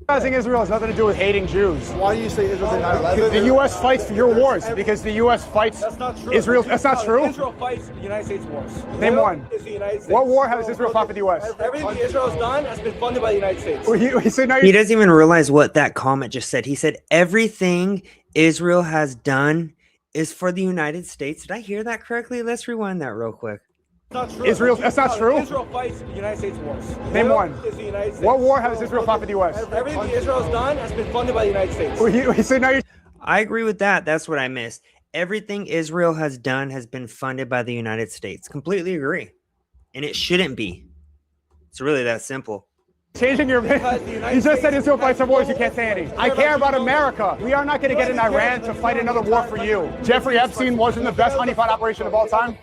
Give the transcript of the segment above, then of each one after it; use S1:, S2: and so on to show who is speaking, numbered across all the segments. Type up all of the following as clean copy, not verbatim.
S1: Criticizing Israel has nothing to do with hating Jews.
S2: Why do you say Israel did 9/11?
S1: The U.S. fights for your wars because the U.S. fights Israel. That's not true.
S3: Israel fights the United States wars.
S1: Name one.
S3: Is the United States.
S1: What war has Israel fought for the U.S.?
S3: Everything Israel's done has been funded by the United States.
S1: He said, no,
S4: He doesn't even realize what that comment just said. He said everything Israel has done is for the United States. Did I hear that correctly? Let's rewind that real quick.
S3: Not true.
S1: Israel. That's not true.
S3: Israel fights the United States wars.
S1: Name one.
S3: Is the United States.
S1: What war has Israel fought for the U.S.?
S3: Everything Israel's done has been funded by the United States.
S1: He said, no,
S4: I agree with that. That's what I missed. Everything Israel has done has been funded by the United States. Completely agree. And it shouldn't be. It's really that simple.
S1: changing your. You just said Israel fights some wars. You can't say any. I care about America. We are not going to get in Iran to fight another war for you. Jeffrey Epstein wasn't the best honeypot operation of all time.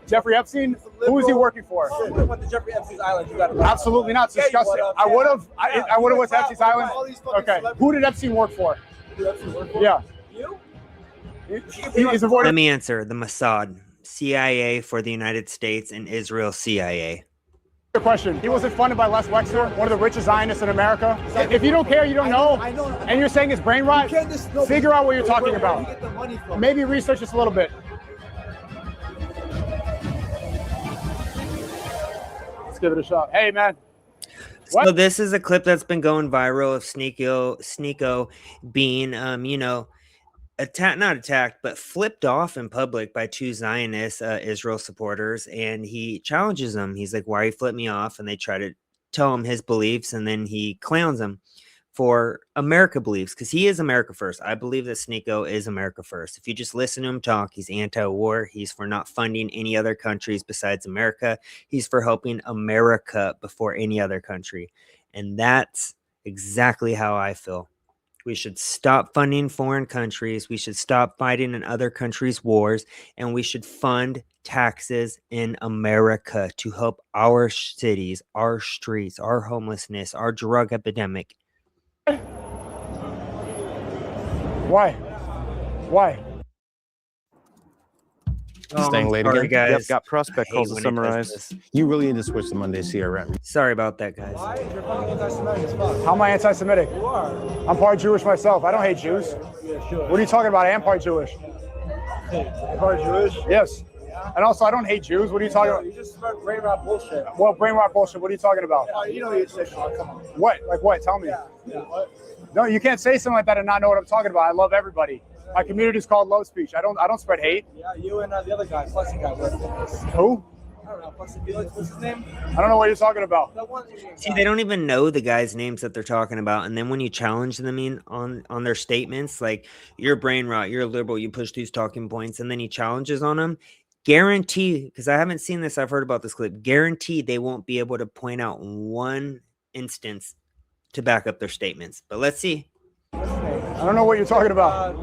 S1: Jeffrey Epstein. Who was he working for?
S3: You went to Jeffrey Epstein's island. You got
S1: Absolutely not. It's disgusting. I would have. I would have went to Epstein's island. Okay. Who did Epstein work for? Yeah.
S3: You?
S1: He's avoiding.
S4: Let me answer. The Mossad, CIA for the United States, and Israel CIA.
S1: Your question. He wasn't funded by Les Wexner, one of the richest Zionists in America. If you don't care, you don't know, and you're saying it's brain rot, figure out what you're talking about. Maybe research this a little bit. Let's give it a shot. Hey, man.
S4: So this is a clip that's been going viral of Sneako being, not attacked, but flipped off in public by two Zionist Israel supporters, and he challenges them. He's like, "Why you flip me off?" And they try to tell him his beliefs, and then he clowns them for America beliefs, because he is America first. I believe that Sneako is America first. If you just listen to him talk, he's anti-war. He's for not funding any other countries besides America. He's for helping America before any other country, and that's exactly how I feel. We should stop funding foreign countries. We should stop fighting in other countries' wars. And we should fund taxes in America to help our cities, our streets, our homelessness, our drug epidemic.
S1: Why?
S5: Staying late
S4: sorry,
S5: again.
S4: guys.
S5: Yep, got prospect calls to summarize. You really need to switch to Monday CRM.
S4: Sorry about that, guys.
S3: Why? You're fucking anti-Semitic as fuck.
S1: How am I anti-Semitic?
S3: You are.
S1: I'm part Jewish myself. I don't hate Jews.
S3: Yeah, sure.
S1: What are you talking about? I am part Jewish.
S3: Part Jewish?
S1: Yes. And also, I don't hate Jews. What are you talking about?
S3: You just start brain rot bullshit.
S1: Well, brain rot bullshit. What are you talking about?
S3: You know you're sick. Come on.
S1: What? Like what? Tell me.
S3: Yeah. What?
S1: No, you can't say something like that and not know what I'm talking about. I love everybody. My community is called love speech. I don't spread hate.
S3: Yeah, you and the other guy, Plexi guy.
S1: Who?
S3: I don't know. Plexi Felix, what's his name?
S1: I don't know what you're talking about.
S3: That one.
S4: See, they don't even know the guys' names that they're talking about. And then when you challenge them on their statements, like, you're brain rot, you're a liberal, you push these talking points, and then he challenges on them, guarantee, because I haven't seen this, I've heard about this clip, guarantee they won't be able to point out one instance to back up their statements. But let's see.
S1: I don't know what you're talking about.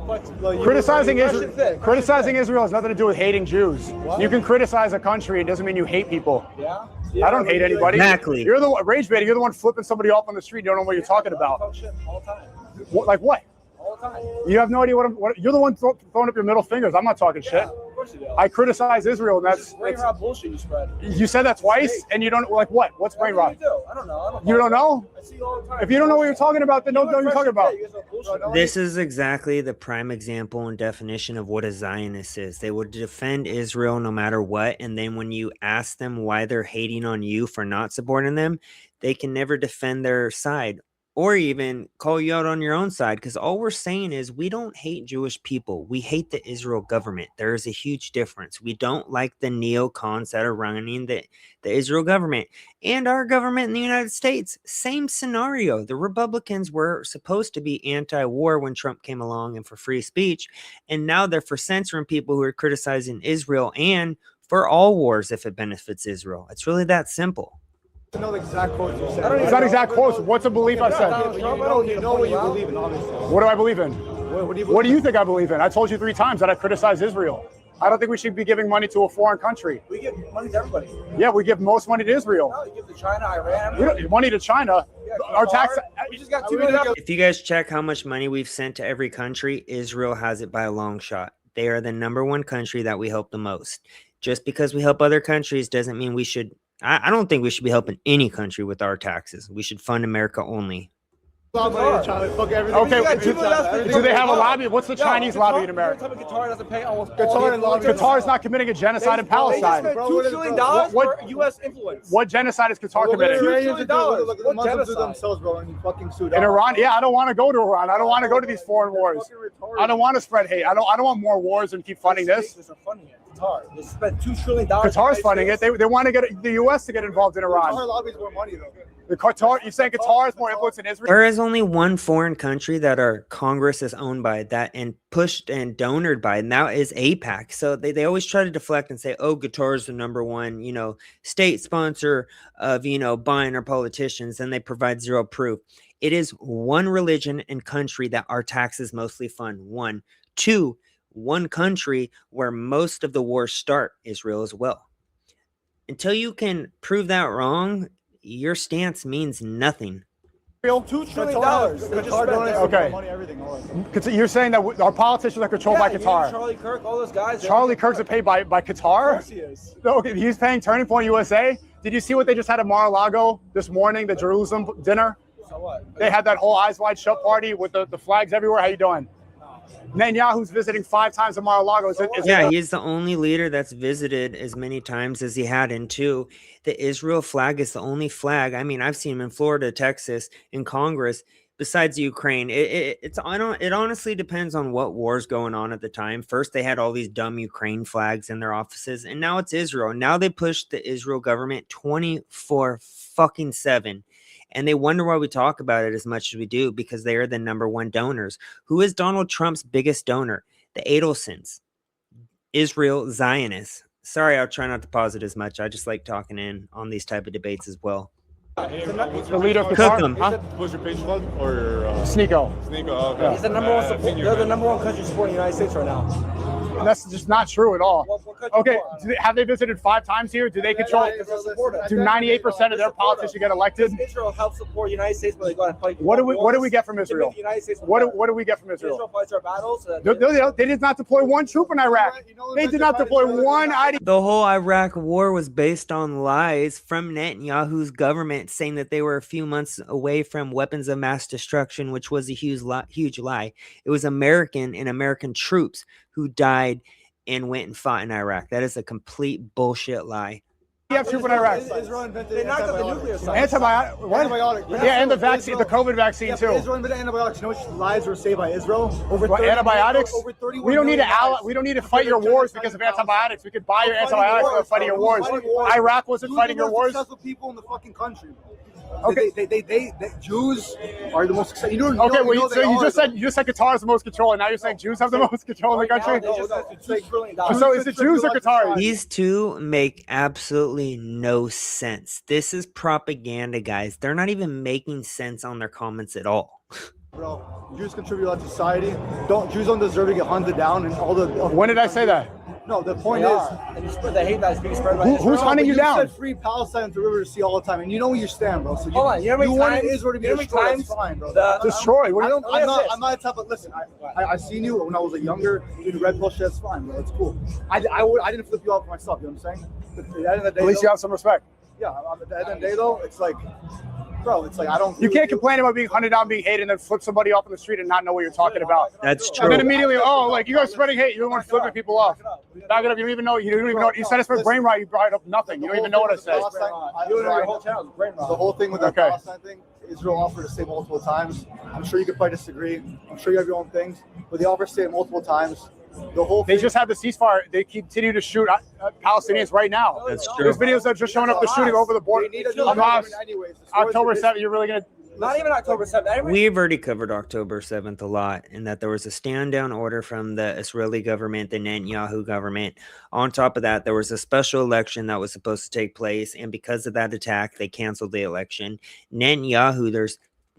S1: Criticizing Israel has nothing to do with hating Jews. You can criticize a country. It doesn't mean you hate people.
S3: Yeah?
S1: I don't hate anybody.
S4: Exactly.
S1: You're the rage baiting. You're the one flipping somebody off on the street. You don't know what you're talking about.
S3: All the time.
S1: Like what?
S3: All the time.
S1: You have no idea what you're the one throwing up your middle fingers. I'm not talking shit.
S3: Of course you do.
S1: I criticize Israel, and that's
S3: brain rot bullshit you spread.
S1: you said that twice, and you don't like what? What's brain rot?
S3: You do. I don't know.
S1: You don't know?
S3: I see you all the time.
S1: If you don't know what you're talking about, then don't know what you're talking about.
S3: You guys are bullshit.
S4: This is exactly the prime example and definition of what a Zionist is. They would defend Israel no matter what, and then when you ask them why they're hating on you for not supporting them, they can never defend their side or even call you out on your own side, because all we're saying is we don't hate Jewish people. We hate the Israel government. There is a huge difference. We don't like the neocons that are running the Israel government and our government in the United States. Same scenario. The Republicans were supposed to be anti-war when Trump came along and for free speech, and now they're for censoring people who are criticizing Israel and for all wars if it benefits Israel. It's really that simple.
S2: I know the exact quotes you said.
S1: It's not exact quotes. What's a belief I said?
S2: You know what you believe in, obviously.
S1: What do I believe in? What do you think I believe in? I told you 3 times that I criticize Israel. I don't think we should be giving money to a foreign country.
S3: We give money to everybody.
S1: Yeah, we give most money to Israel.
S3: No, you give to China, Iran.
S1: We don't money to China. Our tax.
S3: We just got $2 million.
S4: If you guys check how much money we've sent to every country, Israel has it by a long shot. They are the #1 country that we help the most. Just because we help other countries doesn't mean we should. I don't think we should be helping any country with our taxes. We should fund America only.
S2: Fuck everything.
S1: Okay, do they have a lobby? What's the
S3: Yeah,
S1: Chinese
S3: Qatar-
S1: lobby in America?
S3: Qatar doesn't pay almost
S2: Qatar and lobby-
S1: Qatar is not committing a genocide in
S3: They
S1: Palestine.
S3: just spent
S2: Bro,
S3: $2
S2: what is-
S3: trillion
S1: what-
S3: for U.S. influence.
S1: What genocide is Qatar
S2: Look at the
S1: committing?
S2: Iranians
S3: $2
S2: do- look at
S3: What
S2: the Muslims do
S3: genocide?
S2: themselves, bro, and you fucking sued
S1: In Iran? Yeah, I don't want to go to Iran. I don't want to go to these foreign wars. I don't want to spread hate. I don't want more wars and keep funding this.
S3: They're funding it. Qatar. They spent $2 trillion.
S1: Qatar's funding it. They want to get the U.S. to get involved in
S2: Qatar
S1: Iran.
S2: lobbies more money, though.
S1: The Qatar, you saying Qatar is more influence in Israel?
S4: There is only one foreign country that our Congress is owned by that and pushed and donored by, and that is APAC. So they always try to deflect and say, oh, Qatar is the number one, state sponsor of, buying our politicians, and they provide zero proof. It is one religion and country that our taxes mostly fund. One. Two, one country where most of the wars start, Israel as well. Until you can prove that wrong, your stance means nothing.
S3: $2 trillion. They just
S2: Qatar
S3: spent
S2: donates
S3: there.
S1: Okay.
S2: more money, everything. All right.
S1: You're saying that our politicians are controlled by
S3: Yeah,
S1: Qatar.
S3: Charlie Kirk, all those guys.
S1: Charlie Kirk's are paid by
S3: Of
S1: Qatar?
S3: course he is.
S1: Okay, he's paying Turning Point USA. Did you see what they just had at Mar-a-Lago this morning, the Jerusalem dinner?
S3: So what?
S1: They had that whole Eyes Wide Shut party with the flags everywhere. How you doing? Netanyahu's visiting 5 times at Mar-a-Lago.
S4: Yeah, he's the only leader that's visited as many times as he had. And two, the Israel flag is the only flag. I mean, I've seen him in Florida, Texas, in Congress, besides Ukraine. It honestly depends on what war's going on at the time. First, they had all these dumb Ukraine flags in their offices, and now it's Israel. Now they push the Israel government 24/7. And they wonder why we talk about it as much as we do, because they are the number one donors. Who is Donald Trump's biggest donor? The Adelsons, Israel Zionists. Sorry, I'll try not to pause it as much. I just like talking in on these type of debates as well.
S1: The leader of
S4: Cook
S1: Qatar?
S4: them.
S1: Huh?
S6: What's your page called? Or
S1: Sneako.
S6: Sneako? Okay.
S3: He's the number one support. They're the number one country supporting the United States right now.
S1: That's just not true at all.
S3: What country
S1: Okay,
S3: more?
S1: have they visited 5 times here? Do they control? Do 98% of their politicians get elected?
S3: Israel helps support the United States, but they go and fight.
S1: What do we get from
S3: They
S1: Israel?
S3: make the United States
S1: What do we get from
S3: Israel
S1: Israel?
S3: fights our battles.
S1: They did not deploy one troop in Iraq. They did not deploy one ID.
S4: The whole Iraq war was based on lies from Netanyahu's government, saying that they were a few months away from weapons of mass destruction, which was a huge lie. It was American troops who died and went and fought in Iraq. That is a complete bullshit lie.
S1: We have troop in Iraq.
S2: Israel invented
S3: They knocked out the nuclear site.
S1: Antibiotic. What?
S2: Antibiotic.
S1: Yeah, and the vaccine, the COVID vaccine too.
S2: Israel invented antibiotics. You know which lives were saved by Israel? Over
S1: What,
S2: 30
S1: antibiotics?
S2: Over 31
S1: We don't need to
S2: million lives.
S1: we don't need to fight your wars because of antibiotics. We could buy your antibiotics without fighting your wars. Iraq wasn't fighting your wars.
S2: Successful people in the fucking country.
S1: Okay.
S2: They Jews are the most successful.
S1: Okay, well, so you just said Qatar is the most control, and now you're saying Jews have the most control in the country.
S3: They just spent $2 trillion.
S1: So is it Jews or Qataris?
S4: These two make absolutely no sense. This is propaganda, guys. They're not even making sense on their comments at all.
S2: Bro, Jews contribute a lot to society. Jews don't deserve to get hunted down and all the.
S1: When did I say that?
S2: No, the point
S3: They
S2: is.
S3: are. And you spread the hate that's being spread by
S1: Who-
S3: Israel.
S1: who's hunting you down?
S2: said free Palestine to River to Sea all the time, and you know where you stand, bro. So
S3: Hold on, you know how many
S2: wanted
S3: times-
S2: Israel to be
S3: you know how many
S2: destroyed.
S3: times
S2: That's fine, bro.
S1: Destroy. What
S2: I
S1: do you-
S2: don't.
S3: Let me
S2: I'm
S3: ask
S2: not.
S3: this.
S2: I'm not the type of. Listen, I seen you when I was younger. You do red pill shit. That's fine, bro. It's cool. I didn't flip you off for myself. You know what I'm saying? But at the end of the day,
S1: At least you have some respect.
S2: yeah. At the end of the day, though, it's like, bro, it's like I don't.
S1: You can't complain about being hunted down, being hated, and then flip somebody off in the street and not know what you're talking about.
S4: That's
S1: And
S4: true.
S1: then immediately, like you guys spreading hate, you don't want flipping people off. Back it up. You don't even know. You don't even know. You said it's for brain rot. You brought up nothing. You don't even know what I said.
S3: You and your whole channel is brain
S2: The
S3: rot.
S2: whole thing with the
S1: Okay.
S2: Palestine thing, Israel offered to stay multiple times. I'm sure you could probably disagree. I'm sure you have your own things, but they offer to stay multiple times. The whole
S1: They
S2: thing,
S1: just had the ceasefire. They continue to shoot Palestinians right now.
S4: That's true.
S1: There's videos that are just showing up the shooting over the border.
S2: they need a new
S1: Hamas,
S2: government anyways.
S1: October 7th. You're really gonna.
S3: Not even October 7th.
S4: We've already covered October 7th a lot, and that there was a stand down order from the Israeli government, the Netanyahu government. On top of that, there was a special election that was supposed to take place, and because of that attack, they canceled the election. Netanyahu, there's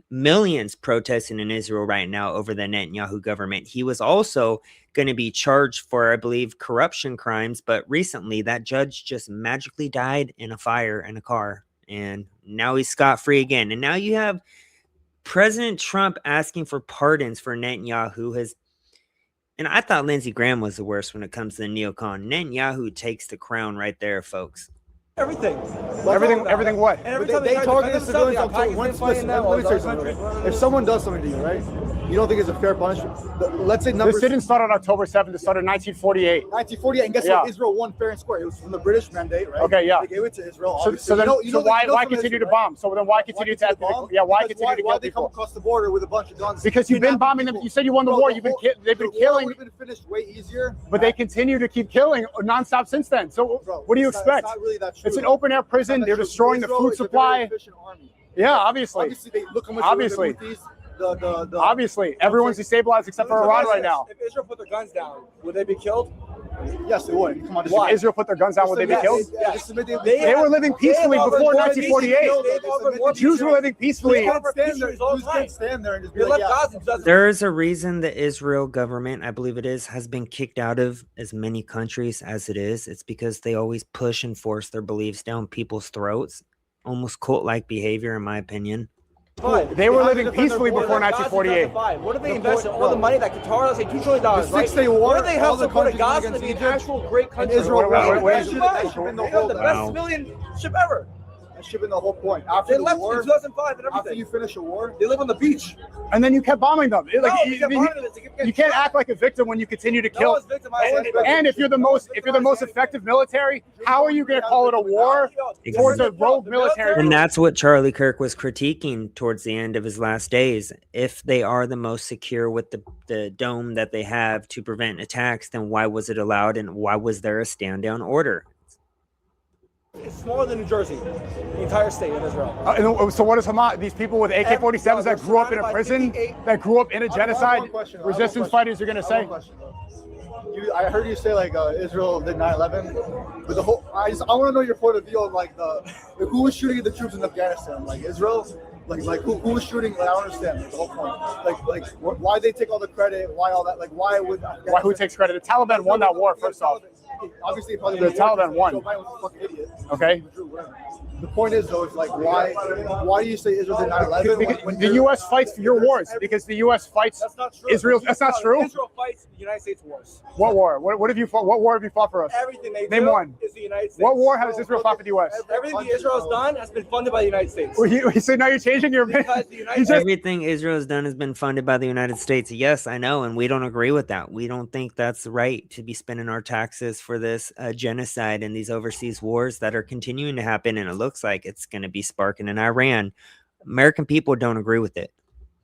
S4: millions protesting in Israel right now over the Netanyahu government. He was also going to be charged for, I believe, corruption crimes, but recently that judge just magically died in a fire in a car, and now he's scot-free again. And now you have President Trump asking for pardons for Netanyahu. And I thought Lindsey Graham was the worst when it comes to the neocon. Netanyahu takes the crown right there, folks.
S3: Everything.
S1: Everything what?
S3: And every
S2: But
S3: time
S2: they
S3: try to
S2: target the
S3: defend
S2: civilians.
S3: themselves,
S2: I'm
S3: they
S2: saying,
S3: got Pakistan fighting them,
S2: let me
S3: all
S2: tell you
S3: those
S2: something.
S3: other countries.
S2: If someone does something to you, right? You don't think it's a fair punishment? Let's say numbers.
S1: This didn't start on October 7th. It started in 1948.
S2: 1948, and guess
S1: Yeah.
S2: what? Israel won fair and square. It was from the British mandate, right?
S1: Okay, yeah.
S2: They gave it to Israel.
S1: So,
S2: Obviously.
S1: why
S2: from
S1: continue
S2: history,
S1: to
S2: right?
S1: bomb? So then why continue to
S2: bomb?
S1: yeah, why
S2: Because
S1: continue to
S2: why
S1: kill
S2: they come
S1: people?
S2: across the border with a bunch of guns?
S1: Because you've been
S2: kidnapping
S1: bombing them.
S2: people.
S1: You said you won the
S2: Bro,
S1: war.
S2: the
S1: They've been
S2: war
S1: killing,
S2: would have been finished way easier.
S1: but they continue to keep killing nonstop since then. So
S2: Bro,
S1: what do you
S2: it's
S1: expect?
S2: Not really that true.
S1: It's an open air prison. They're destroying the food supply. Yeah, obviously.
S2: Obviously, they look how much
S1: Obviously. Obviously, everyone's destabilized except for Iran right now.
S3: If Israel put their guns down, would they be killed?
S2: Yes, they would. Come on,
S1: If Israel put their guns down, would they be killed? They were living peacefully before 1948. Jews were living peacefully.
S2: Jews can't stand there and just be
S3: They
S2: like,
S3: left
S2: yeah.
S3: Gaza.
S4: There is a reason the Israel government, I believe it is, has been kicked out of as many countries as it is. It's because they always push and force their beliefs down people's throats. Almost cult-like behavior, in my opinion.
S1: They were living peacefully before 1948.
S3: What did they invest in? All the money that Qatar, let's say $2 trillion, right?
S2: Six-Day War,
S3: What did they have
S2: all the
S3: support of
S2: countries
S3: Gaza to be an
S2: against
S3: actual great country?
S2: Israel,
S3: They have
S1: wait,
S3: the
S1: wait,
S3: best
S2: wait.
S3: They have the best
S4: Wow.
S3: civilian ship ever.
S2: That should have been the whole point. After
S3: They
S2: the
S3: left in
S2: war,
S3: 2005 and
S2: after
S3: everything.
S2: you finish a war,
S3: They live on the beach.
S1: And then you kept bombing them.
S3: No, we kept bombing them. They kept getting
S1: You can't
S3: shot.
S1: act like a victim when you continue to
S3: No
S1: kill.
S3: one's victimized.
S1: And if you're the most effective military, how are you going to call it a war towards a rogue military?
S4: And that's what Charlie Kirk was critiquing towards the end of his last days. If they are the most secure with the dome that they have to prevent attacks, then why was it allowed and why was there a stand down order?
S3: It's smaller than New Jersey, the entire state of Israel.
S1: So what is Hamas? These people with AK-47s that grew up in a prison, that grew up in a genocide, resistance fighters, you're going to say?
S2: I heard you say like Israel did 9/11, but the whole I want to know your point of view on like who was shooting at the troops in Afghanistan, like Israel, like who was shooting? Like, I don't understand the whole point. Like why they take all the credit? Why all that? Like why who
S1: takes credit? The Taliban won that war. First off,
S2: obviously probably
S1: the Taliban won.
S2: Joe Biden was a fucking idiot.
S1: Okay.
S2: The point is though, it's like why do you say Israel did 9/11 when
S1: the U.S. fights for your wars because the U.S. fights
S3: That's not true.
S1: Israel. That's not true.
S3: Israel fights the United States wars.
S1: What war? What have you fought? What war have you fought for us?
S3: Everything they
S1: Name
S3: do
S1: one.
S3: is the United States.
S1: What war has Israel fought for the U.S.?
S3: Everything that Israel has done has been funded by the United States.
S1: So now you're changing your.
S3: Because the United
S1: You
S3: States.
S1: just-
S4: Everything Israel has done has been funded by the United States. Yes, I know, and we don't agree with that. We don't think that's right to be spending our taxes for this genocide and these overseas wars that are continuing to happen, and it looks like it's going to be sparking in Iran. American people don't agree with it.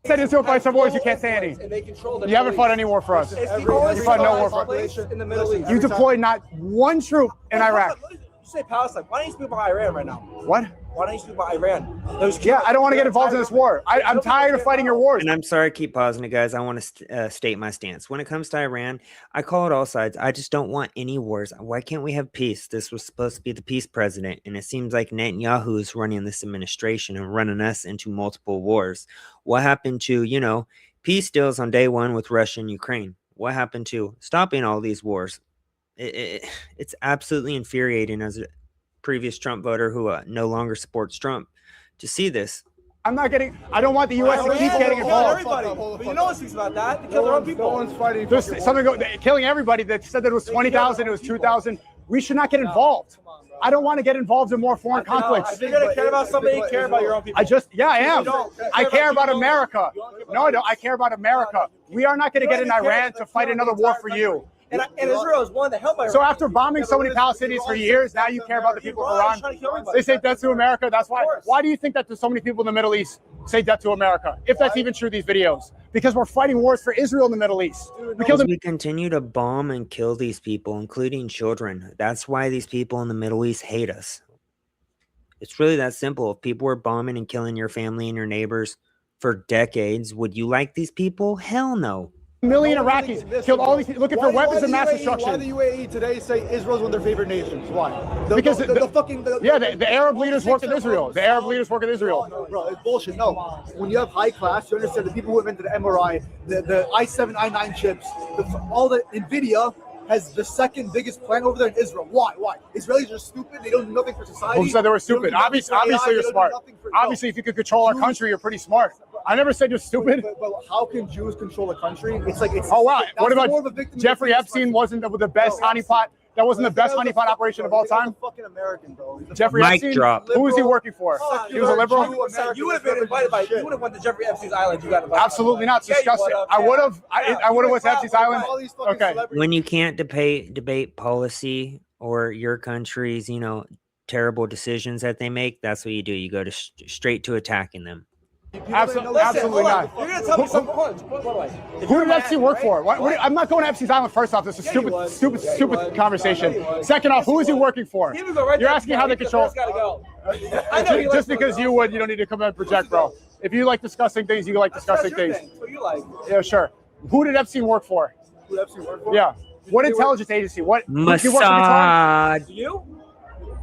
S1: said Israel fights some wars. You can't say any.
S3: And they control the
S1: You haven't
S3: Middle
S1: fought
S3: East.
S1: any war for us.
S3: It's the only
S1: You fought no war
S3: place
S1: for us.
S3: in the Middle East.
S1: You deployed not one troop in Iraq.
S3: You say Palestine. Why don't you speak about Iran right now?
S1: What?
S3: Why don't you speak about Iran?
S1: Yeah, I don't want to get involved in this war. I'm tired of fighting your wars.
S4: And I'm sorry I keep pausing it, guys. I want to state my stance. When it comes to Iran, I call it all sides. I just don't want any wars. Why can't we have peace? This was supposed to be the peace president, and it seems like Netanyahu is running this administration and running us into multiple wars. What happened to, peace deals on day one with Russia and Ukraine? What happened to stopping all these wars? It's absolutely infuriating as a previous Trump voter who no longer supports Trump to see this.
S1: I don't want the U.S. to keep getting involved.
S3: Everybody. But no one speaks about that. They kill their own people.
S2: No one's fighting.
S1: There's something killing everybody that said that it was 20,000, it was 2,000. We should not get involved. I don't want to get involved in more foreign conflicts.
S3: If you're going to care about somebody, care about your own people.
S1: I am. I care about America. No, I don't. I care about America. We are not going to get in Iran to fight another war for you.
S3: And Israel is one to help Iran.
S1: So after bombing so many Palestinians for years, now you care about the people of Iran? They say death to America. That's why. Why do you think that there's so many people in the Middle East say death to America? If that's even true, these videos. Because we're fighting wars for Israel in the Middle East.
S4: We continue to bomb and kill these people, including children. That's why these people in the Middle East hate us. It's really that simple. If people were bombing and killing your family and your neighbors for decades, would you like these people? Hell no.
S1: Million Iraqis killed all these people looking for weapons of mass destruction.
S2: Why the UAE today say Israel's one of their favorite nations? Why?
S1: Because
S2: the
S1: Arab leaders work in Israel. The Arab leaders work in Israel.
S2: Bro, it's bullshit. No, when you have high class, you understand the people who invented the MRI, the i7, i9 chips, all the NVIDIA has the second biggest plant over there in Israel. Why? Israelis are stupid. They don't do nothing for society.
S1: Who said they were stupid? Obviously, you're smart. Obviously, if you could control our country, you're pretty smart. I never said you're stupid.
S2: But how can Jews control a country? It's
S1: oh wow! What
S2: more of a
S1: about
S2: victim
S1: Jeffrey Epstein? Wasn't the best honeypot? That wasn't the best honeypot operation of all time.
S2: Fucking American, bro.
S1: Jeffrey
S4: Mic
S1: Epstein.
S4: drop.
S1: Who was he working for? He was a liberal.
S3: You would have been invited by. You would have went to Jeffrey Epstein's island. You got invited.
S1: Absolutely not. It's disgusting. I would have. I would have went to Epstein's island. Okay.
S4: When you can't debate policy or your country's, terrible decisions that they make, that's what you do. You go to straight to attacking them.
S1: Absolutely not.
S3: You're gonna tell me something.
S1: Who did Epstein work for? I'm not going to Epstein's island. First off, this is a stupid conversation. Second off, who is he working for? You're asking how they control. Just because you would, you don't need to come and project, bro. If you like discussing things, you like discussing things.
S3: What you like?
S1: Yeah, sure. Who did Epstein work for?
S2: Who did Epstein work for?
S1: Yeah. What intelligence agency? What?
S4: Mossad.
S3: You?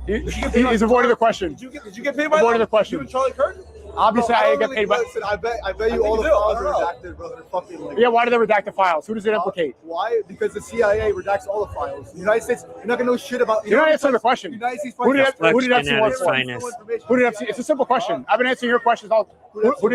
S1: He's avoiding the question.
S3: Did you get paid by
S1: Avoiding the
S3: You
S1: question.
S3: and Charlie Kirk?
S1: Obviously, I didn't get paid by.
S2: Listen, I bet you all the files are redacted, bro. They're fucking like.
S1: Yeah, why do they redact the files? Who does it implicate?
S2: Why? Because the CIA redacts all the files. The United States, you're not gonna know shit about.
S1: You're not answering the question.
S2: United States.
S1: Who did Epstein work for?
S4: Finest.
S1: Who did Epstein? It's a simple question. I've been answering your questions all. Who do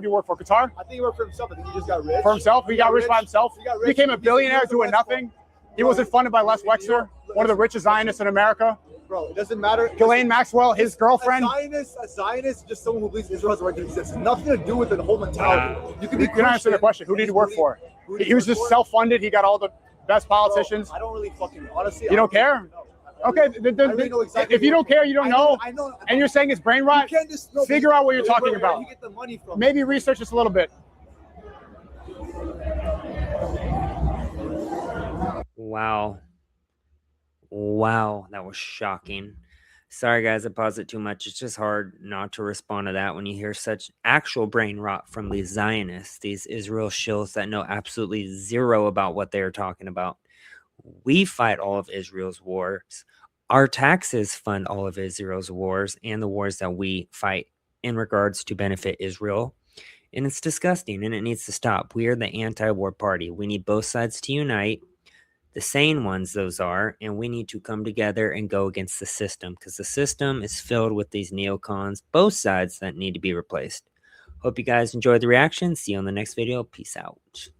S1: you work for? Qatar?
S2: I think he worked for himself. I think he just got rich.
S1: For himself? He got rich by himself?
S2: He got rich.
S1: Became a billionaire doing nothing? He wasn't funded by Les Wexner, one of the richest Zionists in America.
S2: Bro, it doesn't matter.
S1: Ghislaine Maxwell, his girlfriend.
S2: A Zionist is just someone who believes Israel has the right to exist. Nothing to do with the whole mentality. You can be.
S1: You're not answering the question. Who did he work for? He was just self-funded. He got all the best politicians.
S2: Bro, I don't really fucking honestly.
S1: You don't care? Okay, if you don't care, you don't know, and you're saying it's brain rot, figure out what you're talking about.
S2: You get the money from.
S1: Maybe research this a little bit.
S4: Wow, that was shocking. Sorry, guys, I paused it too much. It's just hard not to respond to that when you hear such actual brain rot from these Zionists, these Israel shills that know absolutely zero about what they are talking about. We fight all of Israel's wars. Our taxes fund all of Israel's wars and the wars that we fight in regards to benefit Israel. And it's disgusting and it needs to stop. We are the anti-war party. We need both sides to unite. The sane ones, those are, and we need to come together and go against the system because the system is filled with these neocons, both sides that need to be replaced. Hope you guys enjoyed the reaction. See you on the next video. Peace out.